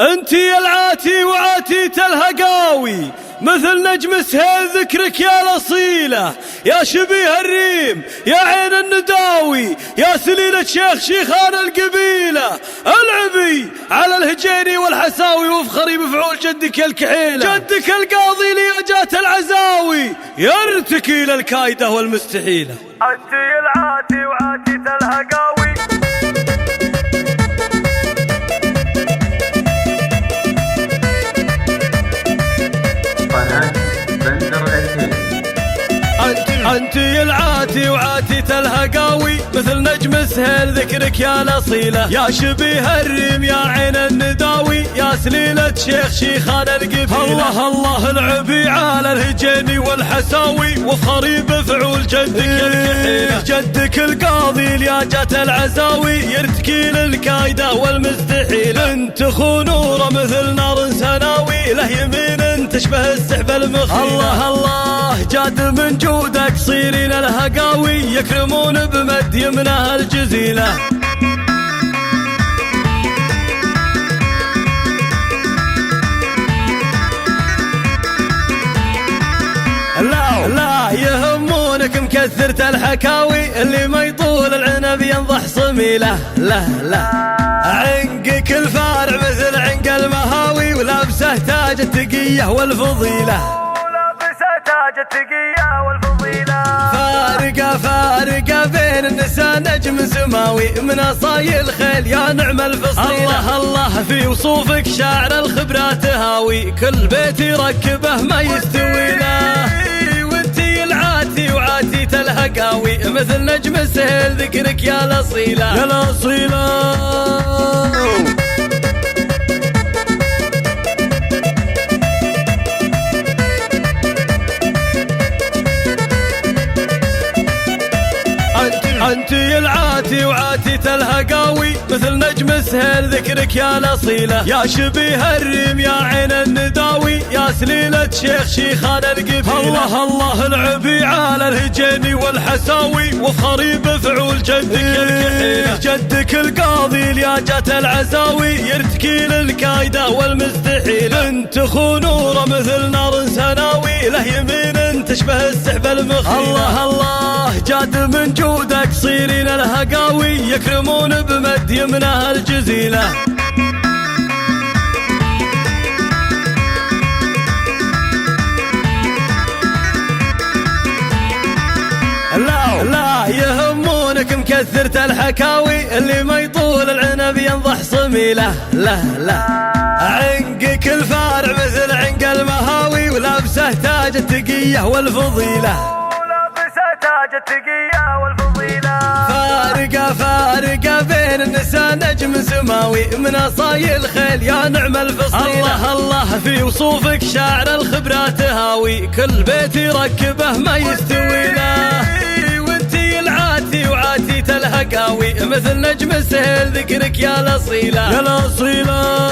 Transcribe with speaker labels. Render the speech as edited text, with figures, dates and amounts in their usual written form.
Speaker 1: انت يا العاتي وعاتيت الهقاوي مثل نجم سهيل ذكرك يا الاصيله، يا شبيه الريم يا عين النداوي، يا سليلة شيخ شيخان القبيله، العبي على الهجيني والحساوي وافخري بفعول جدك يا الكحيله، جدك القاضي لياجات العزاوي يرتكي للكايده والمستحيله.
Speaker 2: انت يا العاتي وعاتيت الهقاوي
Speaker 1: انت يا العاتي وعاتيت الهقاوي مثل نجم سهيل ذكرك يا الاصيله، يا شبيه الريم يا عين النداوي، يا سليلة شيخ شيخان القبيله، الله الله العبي على الهجيني والحساوي وافخري بفعول جدك يا الكحيله، جدك القاضي لياجات العزاوي يرتكي للكايده والمستحيله، انت خنوره مثل نار سناوي له يمين تشبه السحب المخيله، الله الله جاد من جودك صيرين الهقاوي يكرمون بمد يمنه الجزيله. لا يهمونك مكثرة الحكاوي اللي ما يطول العنب ينضح صميله، لا عنقك الفارع مثل عنق المهاوي ولابسه تاج التقية والفضيلة،
Speaker 2: تاج التقية والفضيلة،
Speaker 1: فارقة بين النساء نجم سماوي من أصايل خيل يا نعم الفصيلة، الله في وصوفك شاعر الخبرات هاوي كل بيت يركبه ما يستوي له، وانتي العاتي وعاتيت الهقاوي مثل نجم سهيل ذكرك يا الأصيلة يا الأصيلة. انت يا العاتي وعاتيت الهقاوي مثل نجم سهيل ذكرك يا الاصيله، يا شبيه الريم يا عين النداوي، يا سليلة شيخ شيخان القبيله، الله الله العبي على الهجيني والحساوي وافخري بفعول جدك يا الكحيله، جدك القاضي لياجات العزاوي يرتكي للكايده والمستحيله، انت خنوره مثل نار سناوي له يمين تشبه السحب المخيله، الله الله جاد من جودك صيرين الهقاوي يكرمون بمد يمنه الجزيله. لا يهمونك مكثرة الحكاوي اللي ما يطول العنب ينضح صميله، لا عنقك الفارع مثل عنق المهاوي ولابسه تاج التقية والفضيلة،
Speaker 2: تاج التقية والفضيلة،
Speaker 1: فارقة بين النساء نجم سماوي من أصايل خيل يا نعم الفصيلة، الله في وصوفك شاعر الخبرات هاوي كل بيت يركبه ما يستوي له، وانتي العاتي وعاتيت الهقاوي مثل نجم سهيل ذكرك يا الأصيلة يا الأصيلة.